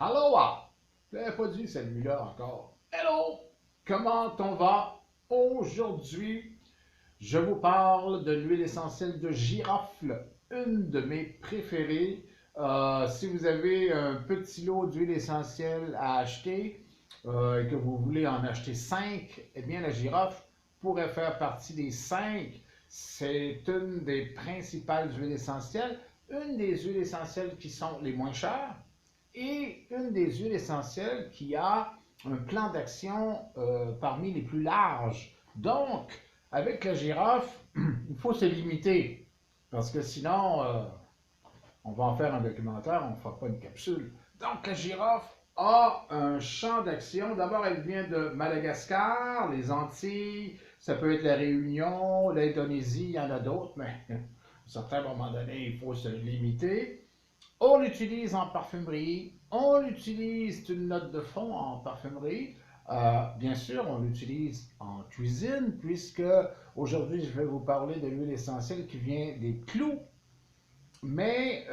Aloha! Je n'avais pas dit celui-là encore. Hello! Comment on va? Aujourd'hui, je vous parle de l'huile essentielle de girofle, une de mes préférées. Si vous avez un petit lot d'huile essentielle à acheter et que vous voulez en acheter 5, eh bien la girofle pourrait faire partie des 5. C'est une des principales huiles essentielles, une des huiles essentielles qui sont les moins chères et une des huiles essentielles qui a un plan d'action parmi les plus larges. Donc, avec la girofle, il faut se limiter parce que sinon, on va en faire un documentaire, on ne fera pas une capsule. Donc, la girofle a un champ d'action. D'abord, elle vient de Madagascar, les Antilles, ça peut être la Réunion, l'Indonésie, il y en a d'autres, mais à un certain moment donné, il faut se limiter. On l'utilise en parfumerie, on l'utilise, c'est une note de fond en parfumerie. Bien sûr, on l'utilise en cuisine, puisque aujourd'hui, je vais vous parler de l'huile essentielle qui vient des clous. Mais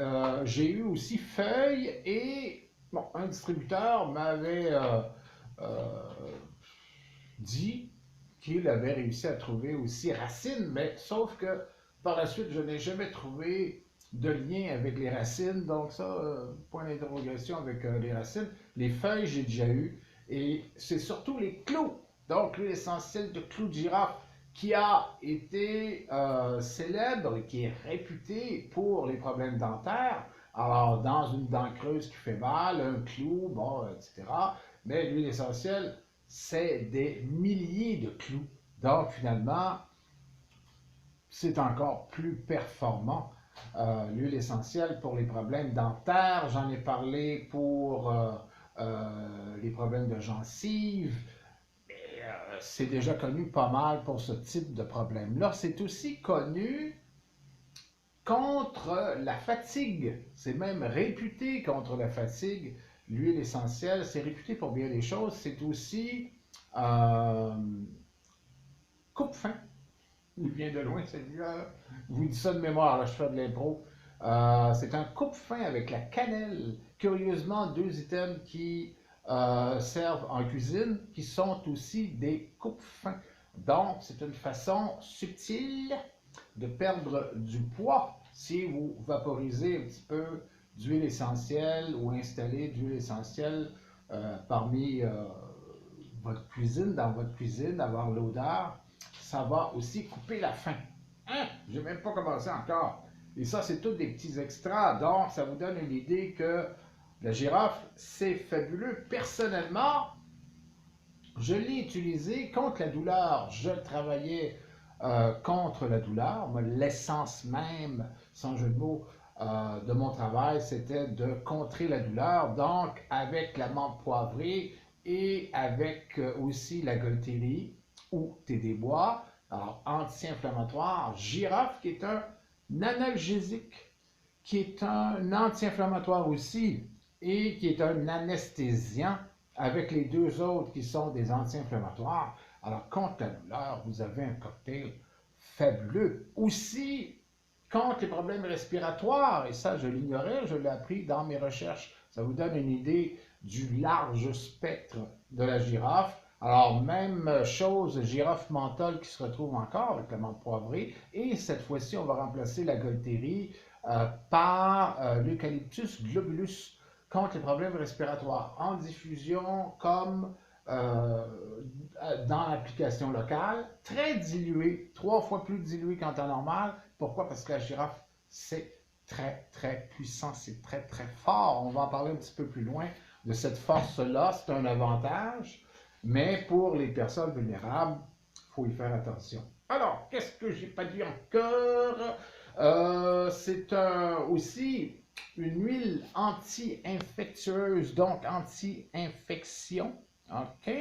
j'ai eu aussi feuilles et bon, un distributeur m'avait euh, dit qu'il avait réussi à trouver aussi racines, mais sauf que par la suite, je n'ai jamais trouvé de lien avec les racines. Donc ça, point d'interrogation avec les racines. Les feuilles, j'ai déjà eu. Et c'est surtout les clous. Donc l'huile essentielle de clous de girafe qui a été célèbre et qui est réputée pour les problèmes dentaires. Alors, dans une dent creuse qui fait mal, un clou, bon, etc. Mais l'huile essentielle, c'est des milliers de clous. Donc, finalement, c'est encore plus performant. L'huile essentielle pour les problèmes dentaires, j'en ai parlé pour les problèmes de gencives. C'est déjà connu pas mal pour ce type de problème-là. C'est aussi connu contre la fatigue. C'est même réputé contre la fatigue. L'huile essentielle, c'est réputé pour bien des choses. C'est aussi euh, coupe-faim. Il vient de loin, celui-là. Je vous dis ça de mémoire, là, je fais de l'impro. C'est un coupe-faim avec la cannelle. Curieusement, deux items qui servent en cuisine, qui sont aussi des coupe-faim. Donc, c'est une façon subtile de perdre du poids si vous vaporisez un petit peu d'huile essentielle ou installez d'huile essentielle parmi votre cuisine, dans votre cuisine, avoir l'odeur, ça va aussi couper la faim. Hein? J'ai même pas commencé encore. Et ça, c'est tous des petits extras. Donc, ça vous donne une idée que la girofle, c'est fabuleux. Personnellement, je l'ai utilisé contre la douleur. Je travaillais contre la douleur. L'essence même, sans jeu de mots, de mon travail, c'était de contrer la douleur. Donc, avec la menthe poivrée et avec aussi la golterie ou thé des bois, alors anti-inflammatoire, girofle qui est un analgésique, qui est un anti-inflammatoire aussi et qui est un anesthésiant avec les deux autres qui sont des anti-inflammatoires. Alors, contre la douleur, vous avez un cocktail fabuleux. Aussi, contre les problèmes respiratoires, et ça, je l'ignorais, je l'ai appris dans mes recherches. Ça vous donne une idée du large spectre de la girofle. Alors, même chose, girofle menthol qui se retrouve encore avec la menthe poivrée. Et cette fois-ci, on va remplacer la golterie par l'eucalyptus globulus contre les problèmes respiratoires en diffusion comme dans l'application locale, très dilué, 3 fois plus dilué qu'en temps normal. Pourquoi? Parce que la girofle, c'est très, très puissant, c'est très, très fort. On va en parler un petit peu plus loin de cette force-là. C'est un avantage, mais pour les personnes vulnérables, il faut y faire attention. Alors, qu'est-ce que j'ai pas dit encore? C'est aussi une huile anti-infectieuse, donc anti-infection. OK?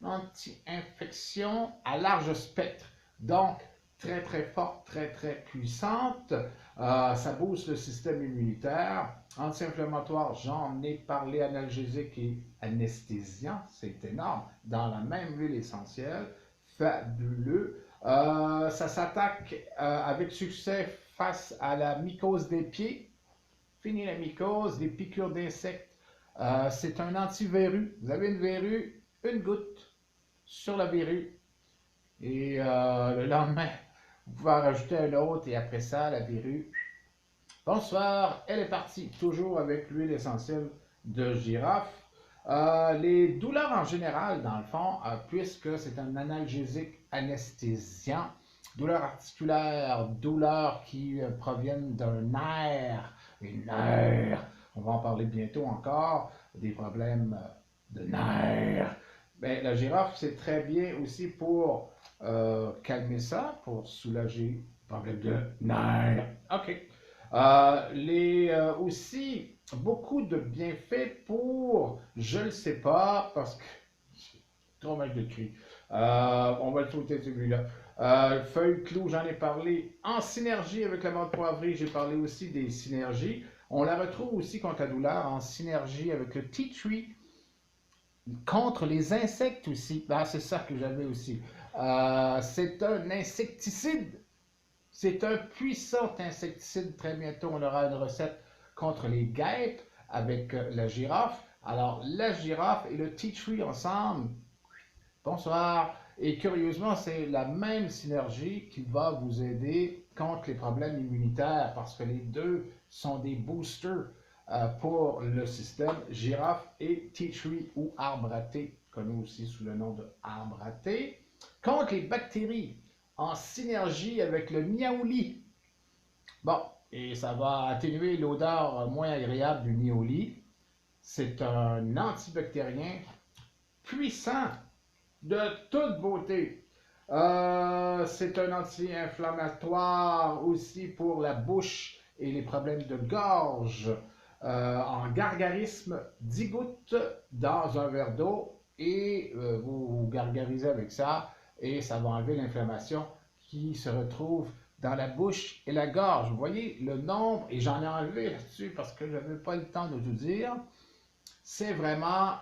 Anti-infection à large spectre. Donc, très très forte, très très puissante. Ça booste le système immunitaire. Anti-inflammatoire, j'en ai parlé, analgésique et anesthésiant. C'est énorme. Dans la même huile essentielle. Fabuleux. Ça s'attaque avec succès face à la mycose des pieds. Fini la mycose, des piqûres d'insectes C'est un anti-verrue. Vous avez une verrue, une goutte sur la verrue. Et le lendemain, vous pouvez en rajouter un autre et après ça, la verrue. Bonsoir, elle est partie. Toujours avec l'huile essentielle de girafe. Les douleurs en général, dans le fond, puisque c'est un analgésique anesthésiant, douleurs articulaires, douleurs qui proviennent d'un nerf, une nerf, on va en parler bientôt encore, des problèmes de nerfs. Ben, la girafe, c'est très bien aussi pour calmer ça, pour soulager les problèmes de nerfs. OK. Aussi, beaucoup de bienfaits pour, je ne le sais pas, parce que trop mal décrit. On va le sauter celui-là. Feuille clou, j'en ai parlé. En synergie avec la menthe poivrée, j'ai parlé aussi des synergies. On la retrouve aussi contre la douleur en synergie avec le tea tree, contre les insectes aussi. Ah, c'est ça que j'avais aussi. C'est un insecticide. C'est un puissant insecticide. Très bientôt, on aura une recette contre les guêpes avec la girafe. Alors, la girafe et le tea tree ensemble. Bonsoir. Et curieusement, c'est la même synergie qui va vous aider contre les problèmes immunitaires parce que les deux sont des boosters pour le système girafe et tea tree ou arbre à thé, connu aussi sous le nom de arbre à thé. Contre les bactéries, en synergie avec le miaouli. Bon, et ça va atténuer l'odeur moins agréable du miaouli. C'est un antibactérien puissant de toute beauté. C'est un anti-inflammatoire aussi pour la bouche et les problèmes de gorge. En gargarisme, 10 gouttes dans un verre d'eau et vous gargarisez avec ça et ça va enlever l'inflammation qui se retrouve dans la bouche et la gorge. Vous voyez le nombre, et j'en ai enlevé là-dessus parce que je n'avais pas le temps de tout dire. C'est vraiment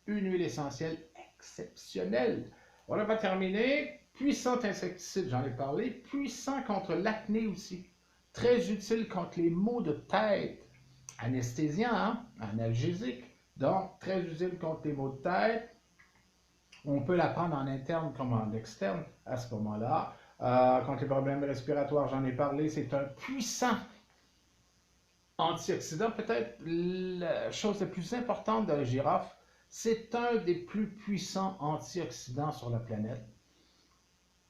une huile essentielle exceptionnelle. On n'a pas terminé. Puissant insecticide, j'en ai parlé. Puissant contre l'acné aussi. Très utile contre les maux de tête. Anesthésiant, hein? Analgésique. Donc, très utile contre les maux de tête. On peut la prendre en interne comme en externe à ce moment-là. Contre les problèmes respiratoires, j'en ai parlé. C'est un puissant antioxydant. Peut-être la chose la plus importante de la girafe, c'est un des plus puissants antioxydants sur la planète.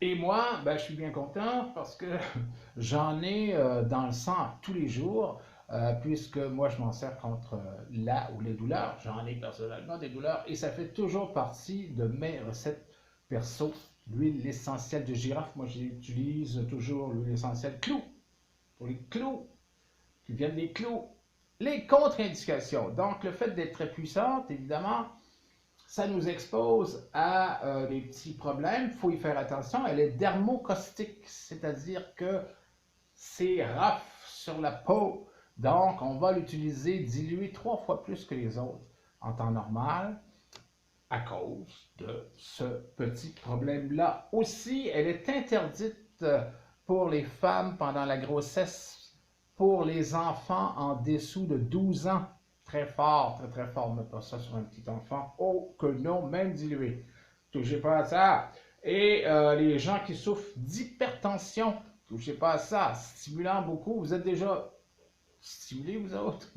Et moi, ben, je suis bien content parce que j'en ai dans le sang tous les jours, puisque moi, je m'en sers contre la ou les douleurs. J'en ai personnellement des douleurs et ça fait toujours partie de mes recettes perso. L'huile essentielle de girafe, moi, j'utilise toujours l'huile essentielle clou pour les clous qui viennent des clous. Les contre-indications. Donc, le fait d'être très puissante, évidemment, ça nous expose à des petits problèmes. Il faut y faire attention. Elle est dermocaustique, c'est-à-dire que c'est rough sur la peau. Donc, on va l'utiliser dilué 3 fois plus que les autres en temps normal à cause de ce petit problème-là. Aussi, elle est interdite pour les femmes pendant la grossesse, pour les enfants en dessous de 12 ans. Très fort, très très fort. Ne pas ça sur un petit enfant. Oh que non, même dilué. Touchez pas à ça. Et les gens qui souffrent d'hypertension, touchez pas à ça. Stimulant beaucoup, vous êtes déjà stimulés vous autres.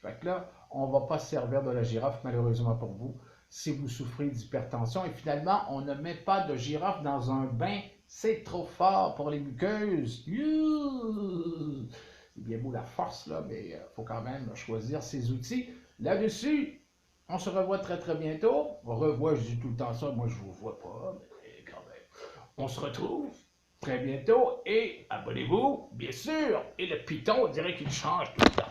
Fait que là, on va pas se servir de la girafe malheureusement pour vous si vous souffrez d'hypertension. Et finalement, on ne met pas de girafe dans un bain. C'est trop fort pour les muqueuses. C'est bien beau la force, là, mais il faut quand même choisir ses outils. Là-dessus, on se revoit très très bientôt. On revoit, je dis tout le temps ça, moi je vous vois pas, mais quand même. On se retrouve très bientôt et abonnez-vous, bien sûr. Et le piton, on dirait qu'il change tout le temps.